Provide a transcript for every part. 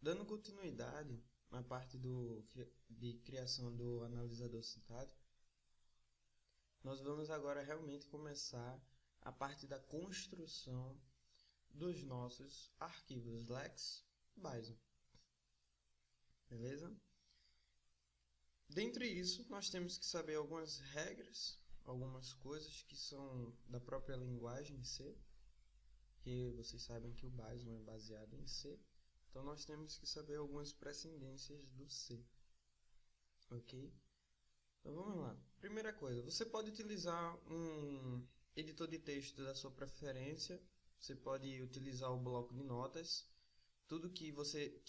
Dando continuidade na parte de criação do analisador sintático, nós vamos agora realmente começar a parte da construção dos nossos arquivos Lex Bison. Beleza? Dentre isso, nós temos que saber algumas regras, algumas coisas que são da própria linguagem C, que vocês sabem que o Bison é baseado em C. Então nós temos que saber algumas precedências do C. Ok? Então vamos lá. Primeira coisa, você pode utilizar um editor de texto da sua preferência. Você pode utilizar o bloco de notas. Tudo que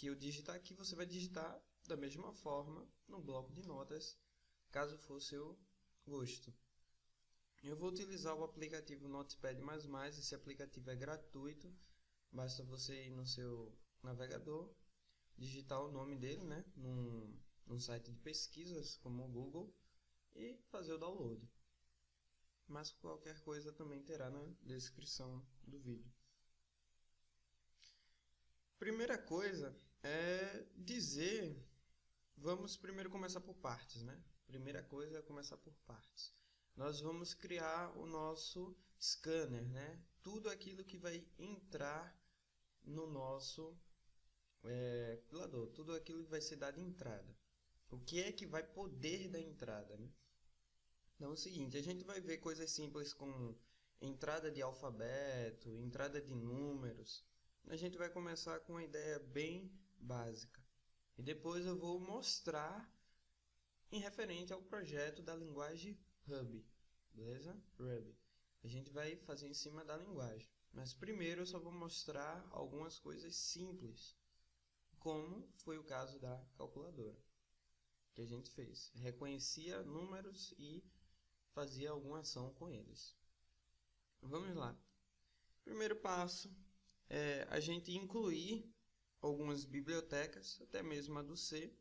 eu digitar aqui, você vai digitar da mesma forma no bloco de notas, caso for seu gosto. Eu vou utilizar o aplicativo Notepad++. Esse aplicativo é gratuito. Basta você ir no seu navegador, digitar o nome dele, né, num site de pesquisas como o Google e fazer o download. Mas qualquer coisa também terá na descrição do vídeo. Primeira coisa é dizer, vamos primeiro começar por partes, né? Primeira coisa é começar por partes. Nós vamos criar o nosso scanner, né? Tudo aquilo que vai entrar no nosso compilador, tudo aquilo que vai ser dado entrada. O que é que vai poder dar entrada, né? Então é o seguinte, a gente vai ver coisas simples como entrada de alfabeto, entrada de números. A gente vai começar com uma ideia bem básica. E depois eu vou mostrar em referente ao projeto da linguagem Ruby. Beleza? Ruby. A gente vai fazer em cima da linguagem. Mas primeiro eu só vou mostrar algumas coisas simples, como foi o caso da calculadora que a gente fez. Reconhecia números e fazia alguma ação com eles. Vamos lá. Primeiro passo é a gente incluir algumas bibliotecas, até mesmo a do C.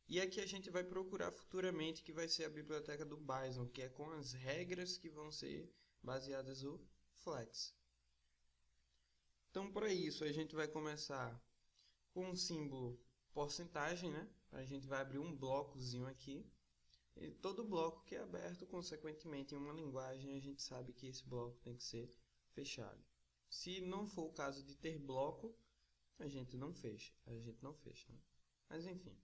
E aqui a gente vai procurar futuramente que vai ser a biblioteca do Bison, que é com as regras que vão ser baseadas no Flex. Então, para isso, a gente vai começar com um símbolo porcentagem, né? A gente vai abrir um blocozinho aqui. E todo bloco que é aberto, consequentemente, em uma linguagem, a gente sabe que esse bloco tem que ser fechado. Se não for o caso de ter bloco, a gente não fecha. Né? Mas enfim,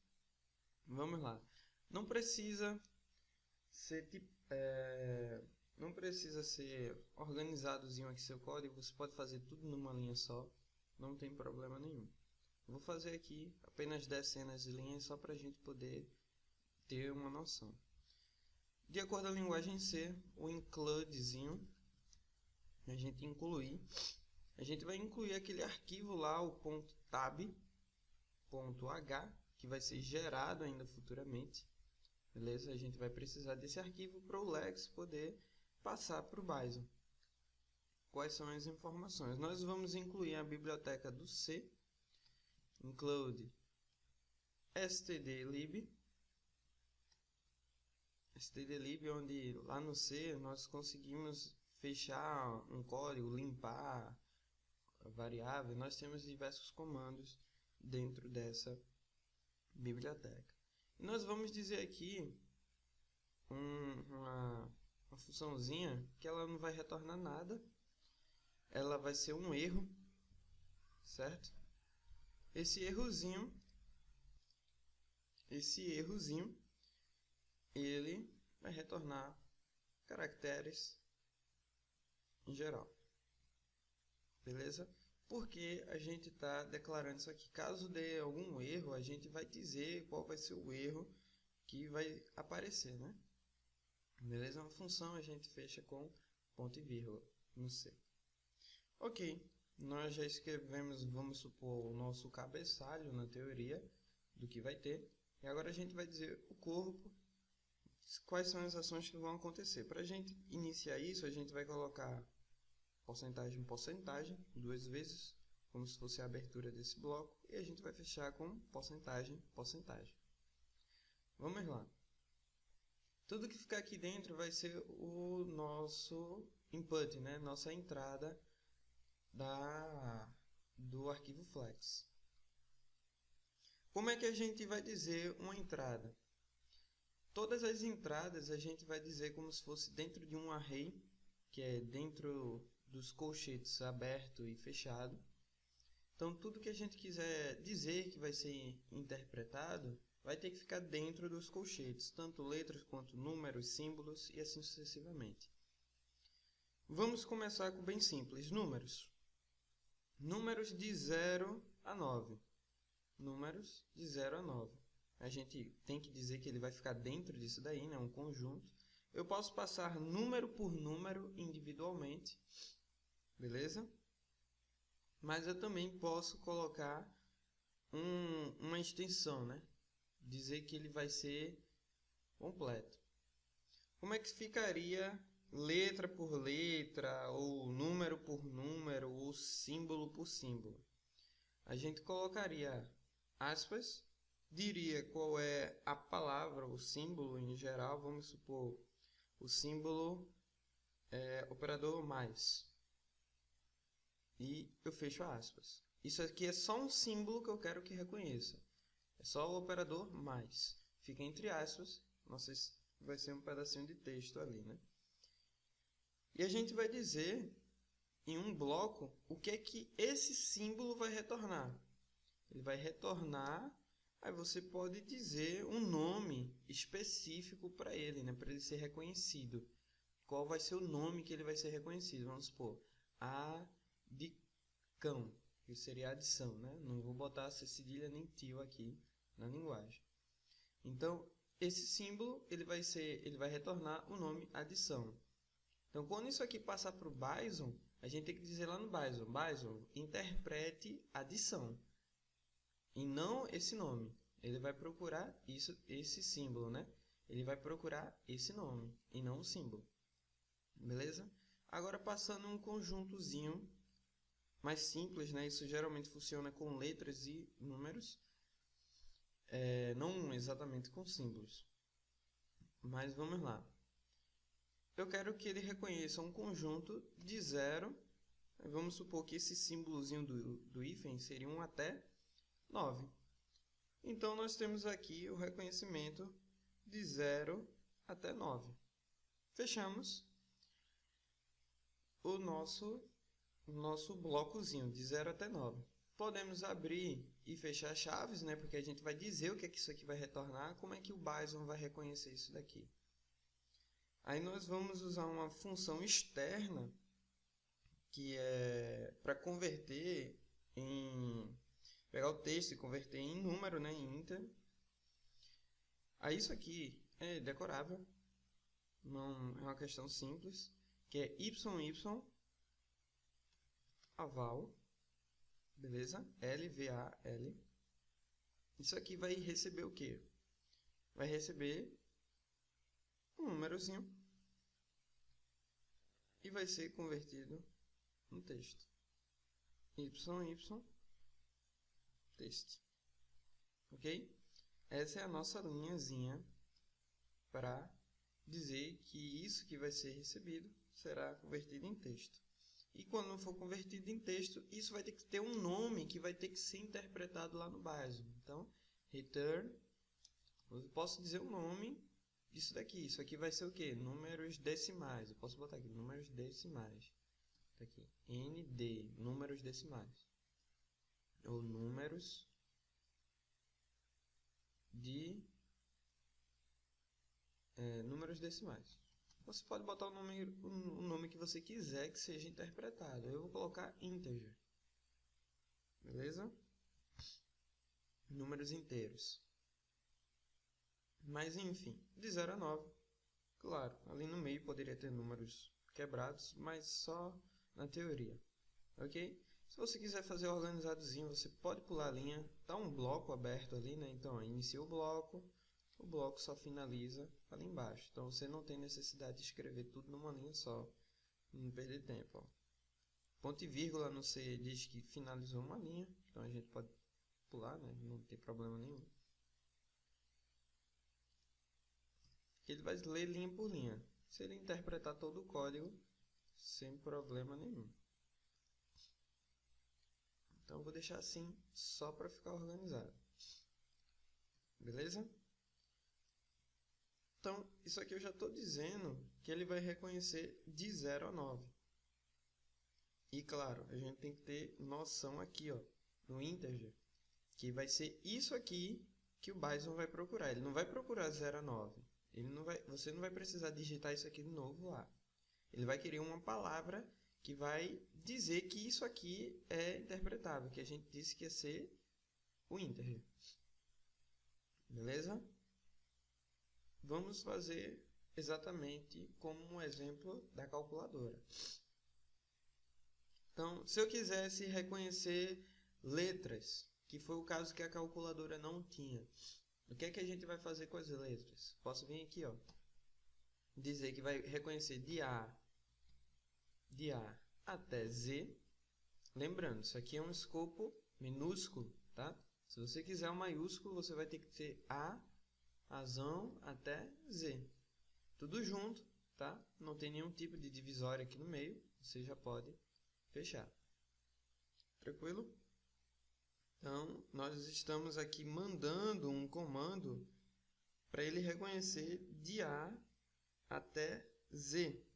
vamos lá. Não precisa ser não precisa ser organizadozinho aqui seu código. Você pode fazer tudo numa linha só, não tem problema nenhum. Vou fazer aqui apenas dezenas de linhas só para a gente poder ter uma noção. De acordo com a linguagem C, o includezinho, a gente vai incluir aquele arquivo lá, o .tab.h, que vai ser gerado ainda futuramente. Beleza? A gente vai precisar desse arquivo para o Lex poder passar para o Bison. Quais são as informações? Nós vamos incluir a biblioteca do C, include stdlib, onde lá no C nós conseguimos fechar um código, limpar a variável. Nós temos diversos comandos dentro dessa biblioteca. E nós vamos dizer aqui uma funçãozinha que ela não vai retornar nada. Ela vai ser um erro, certo? Esse errozinho, ele vai retornar caracteres em geral. Beleza? Porque a gente está declarando isso aqui. Caso dê algum erro, a gente vai dizer qual vai ser o erro que vai aparecer, né? Beleza? Uma função a gente fecha com ponto e vírgula no C. Ok, nós já escrevemos, vamos supor, o nosso cabeçalho na teoria do que vai ter. E agora a gente vai dizer o corpo, quais são as ações que vão acontecer. Para a gente iniciar isso, a gente vai colocar porcentagem, duas vezes, como se fosse a abertura desse bloco. E a gente vai fechar com porcentagem. Vamos lá. Tudo que ficar aqui dentro vai ser o nosso input, né? Nossa entrada do arquivo Flex. Como é que a gente vai dizer uma entrada? Todas as entradas a gente vai dizer como se fosse dentro de um array, que é dentro dos colchetes aberto e fechado. Então, tudo que a gente quiser dizer que vai ser interpretado, vai ter que ficar dentro dos colchetes, tanto letras quanto números, símbolos e assim sucessivamente. Vamos começar com bem simples, números. Números de 0 a 9. Números de 0 a 9. A gente tem que dizer que ele vai ficar dentro disso daí, né? Um conjunto. Eu posso passar número por número individualmente, beleza? Mas eu também posso colocar uma extensão, né? Dizer que ele vai ser completo. Como é que ficaria letra por letra, ou número por número, ou símbolo por símbolo? A gente colocaria aspas, diria qual é a palavra, o símbolo em geral, vamos supor, o símbolo é operador mais. E eu fecho aspas. Isso aqui é só um símbolo que eu quero que reconheça. É só o operador mais. Fica entre aspas, não sei se vai ser um pedacinho de texto ali, né? E a gente vai dizer em um bloco o que é que esse símbolo vai retornar. Ele vai retornar, aí você pode dizer um nome específico para ele, né? Para ele ser reconhecido. Qual vai ser o nome que ele vai ser reconhecido? Vamos supor, adicão, que seria adição, né? Não vou botar cedilha nem tio aqui na linguagem. Então, esse símbolo ele vai retornar o nome adição. Então, quando isso aqui passar para o Bison, a gente tem que dizer lá no Bison, Bison, interprete adição. E não esse nome. Ele vai procurar esse símbolo, né? Ele vai procurar esse nome e não o símbolo. Beleza? Agora passando um conjuntozinho mais simples, né? Isso geralmente funciona com letras e números. Não exatamente com símbolos. Mas vamos lá. Eu quero que ele reconheça um conjunto de 0. Vamos supor que esse símbolozinho do hífen seria 1 até 9. Então, nós temos aqui o reconhecimento de 0 até 9. Fechamos o nosso blocozinho de 0 até 9. Podemos abrir e fechar chaves, né? Porque a gente vai dizer o que é que isso aqui vai retornar, como é que o Bison vai reconhecer isso daqui. Aí nós vamos usar uma função externa, que é para converter pegar o texto e converter em número, né? Em integer. Aí isso aqui é decorável, não é uma questão simples, que é YY aval, beleza? LVAL. Isso aqui vai receber o quê? Vai receber um númerozinho e vai ser convertido no texto. YY texto. Ok? Essa é a nossa linhazinha para dizer que isso que vai ser recebido será convertido em texto. E quando não for convertido em texto, isso vai ter que ter um nome que vai ter que ser interpretado lá no Bison. Então, return, eu posso dizer o nome disso daqui. Isso aqui vai ser o quê? Números decimais. Eu posso botar aqui, números decimais. Tá aqui, ND, números decimais. Ou números de números decimais. Você pode botar o nome que você quiser que seja interpretado. Eu vou colocar integer. Beleza? Números inteiros. Mas enfim, de 0 a 9. Claro, ali no meio poderia ter números quebrados, mas só na teoria. Ok? Se você quiser fazer organizadozinho, você pode pular a linha. Tá um bloco aberto ali, né? Então, inicia o bloco só finaliza ali embaixo. Então, você não tem necessidade de escrever tudo numa linha só. Não perder tempo. Ó. Ponto e vírgula no C diz que finalizou uma linha. Então, a gente pode pular, né? Não tem problema nenhum. Ele vai ler linha por linha. Se ele interpretar todo o código, sem problema nenhum. Então, eu vou deixar assim, só para ficar organizado. Beleza? Então, isso aqui eu já estou dizendo que ele vai reconhecer de 0 a 9. E claro, a gente tem que ter noção aqui, ó, no integer, que vai ser isso aqui que o Bison vai procurar. Ele não vai procurar 0 a 9. Você não vai precisar digitar isso aqui de novo lá. Ele vai querer uma palavra que vai dizer que isso aqui é interpretável, que a gente disse que ia ser o integer. Beleza? Vamos fazer exatamente como um exemplo da calculadora. Então, se eu quisesse reconhecer letras, que foi o caso que a calculadora não tinha, o que é que a gente vai fazer com as letras? Posso vir aqui, ó, dizer que vai reconhecer de A até Z. Lembrando, isso aqui é um escopo minúsculo, tá? Se você quiser um maiúsculo, você vai ter que ter A, razão até Z. Tudo junto, tá? Não tem nenhum tipo de divisória aqui no meio. Você já pode fechar. Tranquilo? Então, nós estamos aqui mandando um comando para ele reconhecer de A até Z,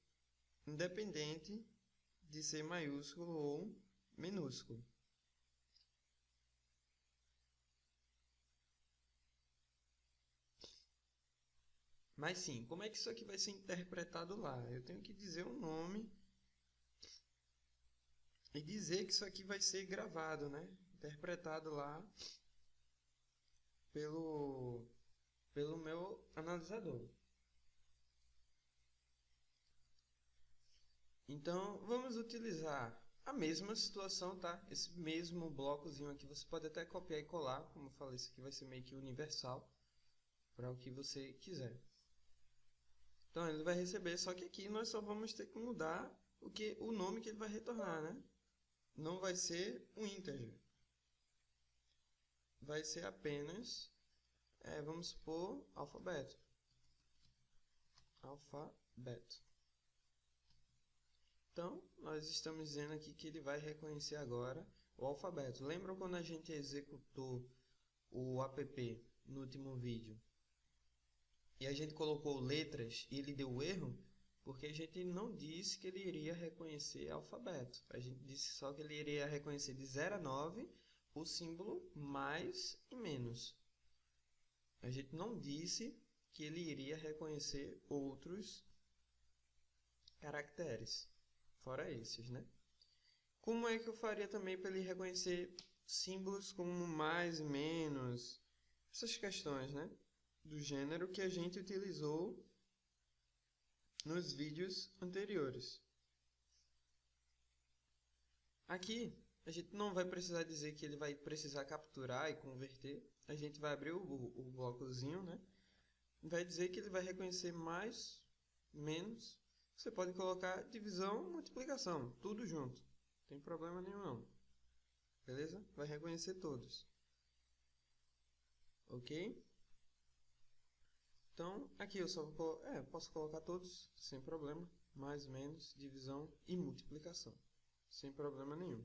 independente de ser maiúsculo ou minúsculo. Mas sim, como é que isso aqui vai ser interpretado lá? Eu tenho que dizer um nome e dizer que isso aqui vai ser gravado, né? Interpretado lá pelo meu analisador. Então, vamos utilizar a mesma situação, tá? Esse mesmo blocozinho aqui, você pode até copiar e colar. Como eu falei, isso aqui vai ser meio que universal para o que você quiser. Então, ele vai receber, só que aqui nós só vamos ter que mudar o nome que ele vai retornar, né? Não vai ser um integer. Vai ser apenas, vamos supor, alfabeto. Alfabeto. Então, nós estamos dizendo aqui que ele vai reconhecer agora o alfabeto. Lembram quando a gente executou o app no último vídeo? E a gente colocou letras e ele deu erro? Porque a gente não disse que ele iria reconhecer alfabeto. A gente disse só que ele iria reconhecer de 0 a 9 o símbolo mais e menos. A gente não disse que ele iria reconhecer outros caracteres, fora esses, né? Como é que eu faria também para ele reconhecer símbolos como mais e menos? Essas questões, né? Do gênero que a gente utilizou nos vídeos anteriores. Aqui, a gente não vai precisar dizer que ele vai precisar capturar e converter. A gente vai abrir o blocozinho, né? Vai dizer que ele vai reconhecer mais, menos. Você pode colocar divisão, multiplicação, tudo junto. Não tem problema nenhum não. Beleza? Vai reconhecer todos. Ok? Então, aqui eu só posso colocar todos, sem problema. Mais, menos, divisão e multiplicação. Sem problema nenhum.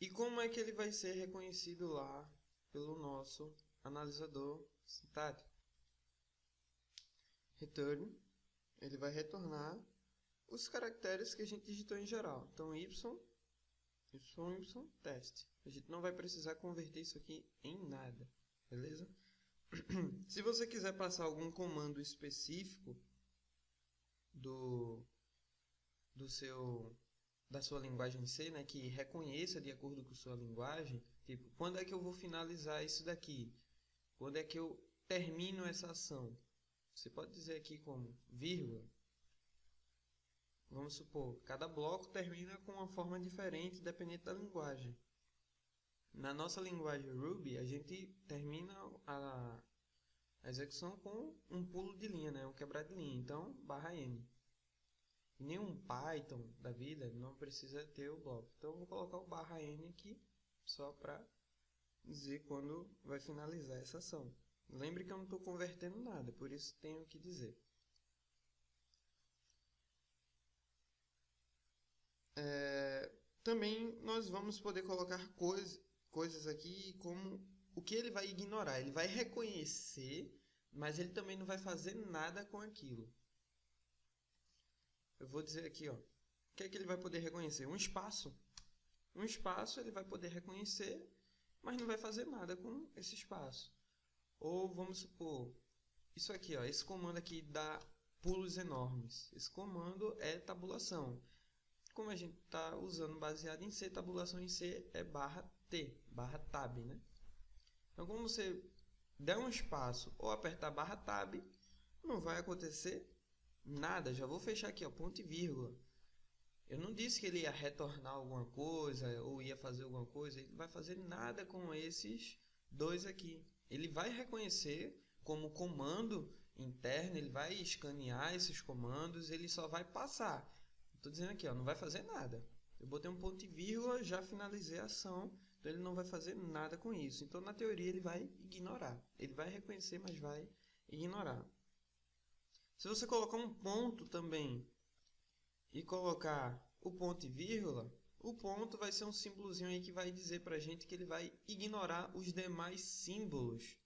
E como é que ele vai ser reconhecido lá pelo nosso analisador sintático? Return, ele vai retornar os caracteres que a gente digitou em geral. Então, y, teste. A gente não vai precisar converter isso aqui em nada, beleza? Se você quiser passar algum comando específico da sua linguagem C, né, que reconheça de acordo com sua linguagem, tipo, quando é que eu vou finalizar isso daqui? Quando é que eu termino essa ação? Você pode dizer aqui como vírgula. Vamos supor, cada bloco termina com uma forma diferente dependendo da linguagem. Na nossa linguagem Ruby, a gente termina a execução com um pulo de linha, né? Um quebrar de linha. Então, /n. E nenhum Python da vida não precisa ter o bloco. Então, eu vou colocar o /n aqui, só para dizer quando vai finalizar essa ação. Lembre que eu não estou convertendo nada, por isso tenho que dizer. Também nós vamos poder colocar coisas aqui como o que ele vai ignorar? Ele vai reconhecer, mas ele também não vai fazer nada com aquilo. Eu vou dizer aqui, ó, o que é que ele vai poder reconhecer? Um espaço. Um espaço ele vai poder reconhecer, mas não vai fazer nada com esse espaço. Ou vamos supor, isso aqui, ó, esse comando aqui dá pulos enormes. Esse comando é tabulação. Como a gente está usando baseado em C, tabulação em C é /T, /tab, né? Então, como você der um espaço ou apertar /tab, não vai acontecer nada. Já vou fechar aqui, ó, ponto e vírgula. Eu não disse que ele ia retornar alguma coisa ou ia fazer alguma coisa. Ele não vai fazer nada com esses dois aqui. Ele vai reconhecer como comando interno, ele vai escanear esses comandos, ele só vai passar. Estou dizendo aqui, ó, não vai fazer nada. Eu botei um ponto e vírgula, já finalizei a ação, então ele não vai fazer nada com isso. Então, na teoria, ele vai ignorar. Ele vai reconhecer, mas vai ignorar. Se você colocar um ponto também e colocar o ponto e vírgula, o ponto vai ser um símbolozinho aí que vai dizer pra gente que ele vai ignorar os demais símbolos,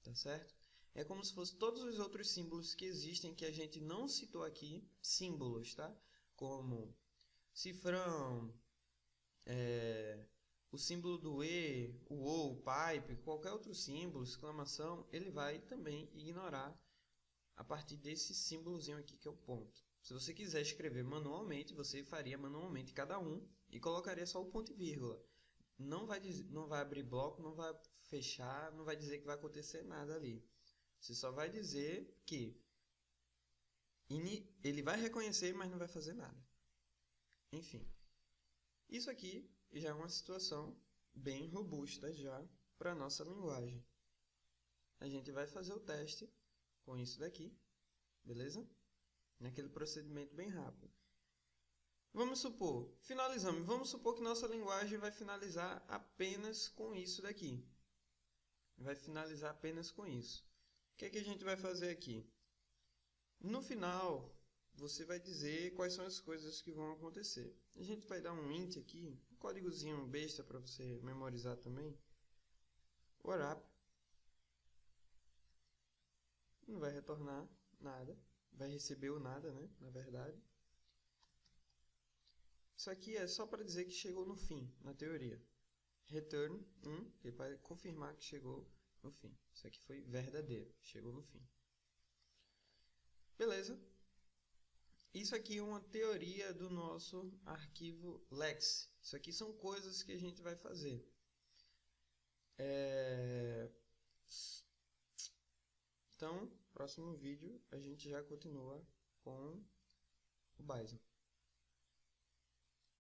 tá certo? É como se fosse todos os outros símbolos que existem que a gente não citou aqui, símbolos, tá? Como cifrão, o símbolo do E, o O, o pipe, qualquer outro símbolo, exclamação, ele vai também ignorar a partir desse símbolozinho aqui que é o ponto. Se você quiser escrever manualmente, você faria manualmente cada um e colocaria só o ponto e vírgula. Não vai abrir bloco, não vai fechar, não vai dizer que vai acontecer nada ali. Você só vai dizer que ele vai reconhecer, mas não vai fazer nada. Enfim, isso aqui já é uma situação bem robusta já para a nossa linguagem. A gente vai fazer o teste com isso daqui, beleza? Naquele procedimento bem rápido. Vamos supor, finalizamos, vamos supor que nossa linguagem vai finalizar apenas com isso daqui. Vai finalizar apenas com isso. O que é que a gente vai fazer aqui? No final, você vai dizer quais são as coisas que vão acontecer. A gente vai dar um int aqui, um códigozinho besta para você memorizar também. Wrap. Não vai retornar nada. Vai receber o nada, né? Na verdade. Isso aqui é só para dizer que chegou no fim, na teoria. Return 1, que é para confirmar que chegou no fim. Isso aqui foi verdadeiro, chegou no fim. Beleza? Isso aqui é uma teoria do nosso arquivo Lex. Isso aqui são coisas que a gente vai fazer. Então, próximo vídeo a gente já continua com o Bison.